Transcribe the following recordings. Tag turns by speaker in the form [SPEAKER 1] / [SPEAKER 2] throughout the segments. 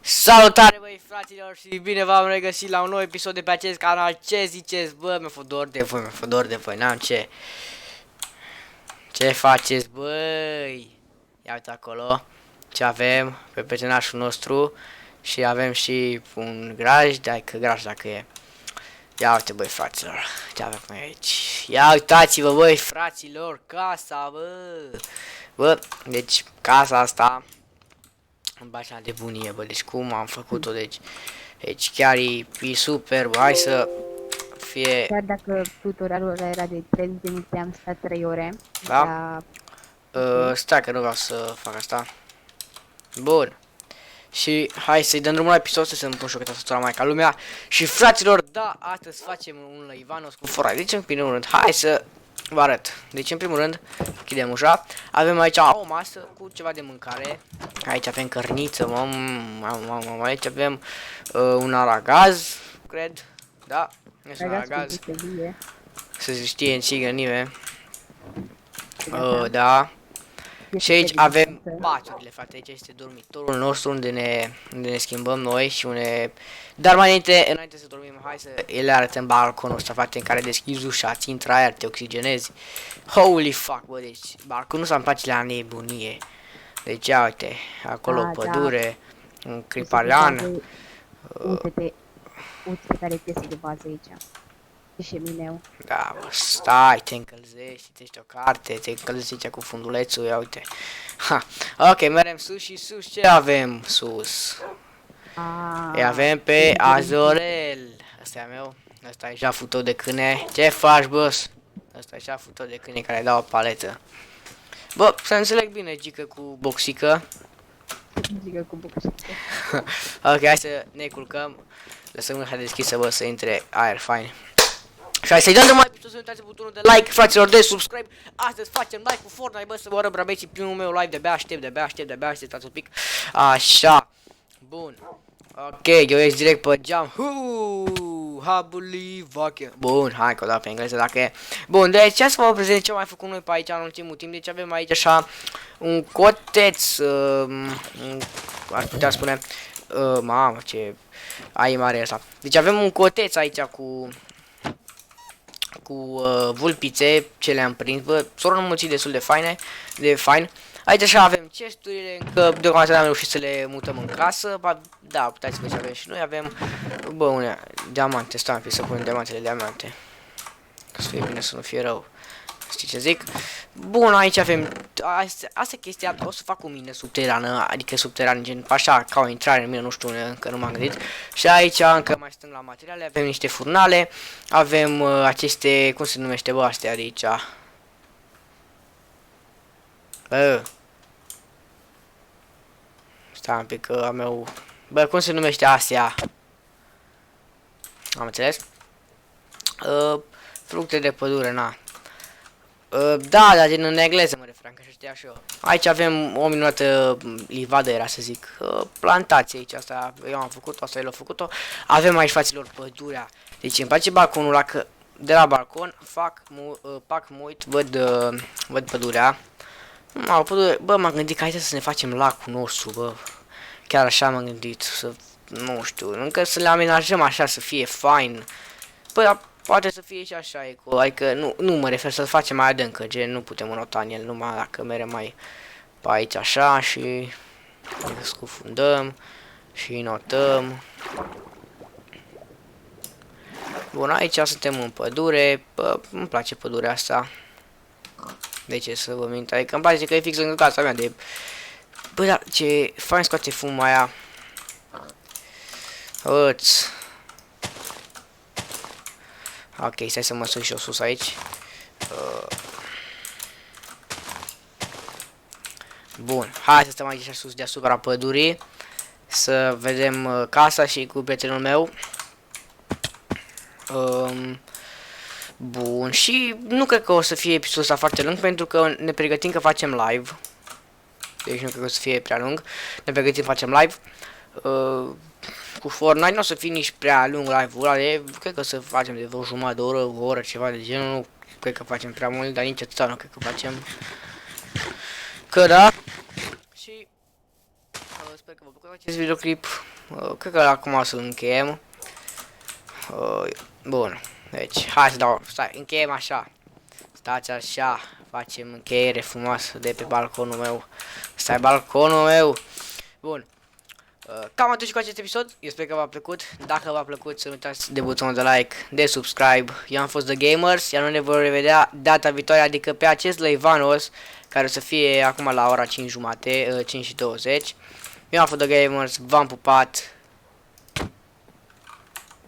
[SPEAKER 1] Salutare băi fraților și bine v-am regăsit la un nou episod de pe acest canal. Ce ziceți bă? Mi-a fost dor de voi, mi-a fost dor de voi, n-am ce. Ce faceți băi? Ia uite acolo ce avem pe prietenașul nostru. Și avem și un graj, dacă e. Ia uite băi fraților, ce avem aici. Ia uitați-vă băi fraților, casa bă. Bă, deci casa asta îmi bagi la de bunie, bă, deci cum am făcut-o, deci chiar e super, bă, hai să fie...
[SPEAKER 2] Chiar dacă tutorialul ăla era de 30 de minute, am stat 3 ore.
[SPEAKER 1] Da? Stai că nu vreau să fac asta. Bun. Și hai să-i dăm drumul la episod, să-mi pun și o câteva mai ca lumea. Și fraților, da, astăzi facem un Ivanos cu Fortnite. Deci în primul rând, hai să vă arăt. Deci în primul rând, închidem ușa. Avem aici o masă cu ceva de mâncare. Aici avem cărniță, aici avem un aragaz, cred. Da, este un aragaz. Să se știe în țigă nimeni. Da. Și aici avem paturile, frate, aici este dormitorul nostru unde ne schimbăm noi și Dar mai înainte să dormim, hai să le arătăm balconul ăsta, frate, în care deschizi ușa, ți intră aer, te oxigenezi. Holy fuck, bă, deci balconul ăsta îmi place la nebunie. Deci ia uite, acolo pădure, un criparian.
[SPEAKER 2] Uite care e piesă de bază aici. Și șemineu.
[SPEAKER 1] Da, bă, stai, te încălzești, citești o carte, te încălzești aici cu fundulețul, ia uite. Ha. Ok, merem sus și sus, ce avem sus? Îi avem pe Azorel. Ăsta e a meu, ăsta e jaful tău de câine. Ce faci, boss? Ăsta e jaful tău de câine care dau o paletă. Bă, să înțeleg bine, gică cu boxică.
[SPEAKER 2] Gică cu boxică.
[SPEAKER 1] Ok, hai să ne culcăm. Lăsăm ușa deschisă, bă, să intre aer fain. Și hai să-i dăm de mai episod, să nu uitați butonul de like, fraților, de subscribe. Astăzi facem live cu Fortnite, bă, să vă arăt brabeții primul meu live, de-abia aștept, stați un pic. Așa. Bun. Ok, eu ies direct pe geam. Bun, hai că o dau pe engleză dacă e. Bun, deci ce să vă prezint ce am mai făcut noi pe aici în ultimul timp. Deci avem aici așa un coteț, aș putea spune, mamă ce ai mare asta. Deci avem un coteț aici cu vulpițe, ce le-am prins, bă, s-au înmulțit destul de fain. Aici așa avem chesturile, încă deocamdată n-am reușit să le mutăm în casă, da, puteți să avem și noi, avem, bă, une diamante, stai un pic să punem diamantele diamante, ca să fie bine, să nu fie rău, știi ce zic? Bun, aici avem, asta chestia, o să fac o mină subterană, adică subterană, gen, așa, ca o intrare în mină, nu știu, încă nu m-am gândit. Și aici încă mai stăm la materiale, avem niște furnale, avem aceste, cum se numește, bă, astea de aici? Bă, stai un pic că am eu, bă, cum se numește astea? Am înțeles? Fructe de pădure, na. Da, dar din în engleză mă referam, că știa și eu. Aici avem o minunată livadă, era să zic, plantație aici, asta eu am făcut-o, asta el a făcut-o. Avem aici, fraților, pădurea. Deci îmi place balconul ăla, că de la balcon mă uit, văd pădurea. Bă, m-am gândit că hai să ne facem lacul nostru, bă. Chiar așa m-am gândit, să, nu știu, încă să le amenajăm așa, să fie fain. Bă, poate să fie și așa, adică nu mă refer să facem mai adâncă, gen nu putem înota în el, numai dacă merem mai pe aici așa și scufundăm și notăm. Bun, aici suntem în pădure, bă, îmi place pădurea asta. De ce să vă mint? Adică îmi place că e fix lângă casa mea de... Bă, dar ce fain scoate fumul aia. Ok, stai să mă suc și eu sus aici. Bun, hai să stăm aici sus deasupra pădurii. Să vedem casa și cu prietenul meu. Bun, și nu cred că o să fie episodul ăsta foarte lung, pentru că ne pregătim că facem live. Deci nu cred că o să fie prea lung. Ne pregătim, facem live. Cu Fortnite nu o să fie nici prea lung live-ul ăla, cred că o să facem de vreo jumătate de oră, o oră, ceva de genul, nu cred că facem prea mult, dar nici atâta nu cred că facem. Că da. Și sper că vă bucură acest videoclip. Cred că acum o să încheiem. Bun, deci hai să dau, stai, încheiem așa. Stați așa, facem încheiere frumoasă de pe balconul meu. Stai, balconul meu. Bun. Cam atât și cu acest episod. Eu sper că v-a plăcut. Dacă v-a plăcut, să nu uitați de butonul de like, de subscribe. Eu am fost The Gamers, iar noi ne vom revedea data viitoare, adică pe acest Leivanos, care o să fie acum la ora 5:30, 5:20. Eu am fost The Gamers, v-am pupat.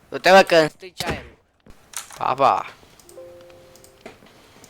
[SPEAKER 1] Du-te, mă, că îmi strici aerul. Pa, pa.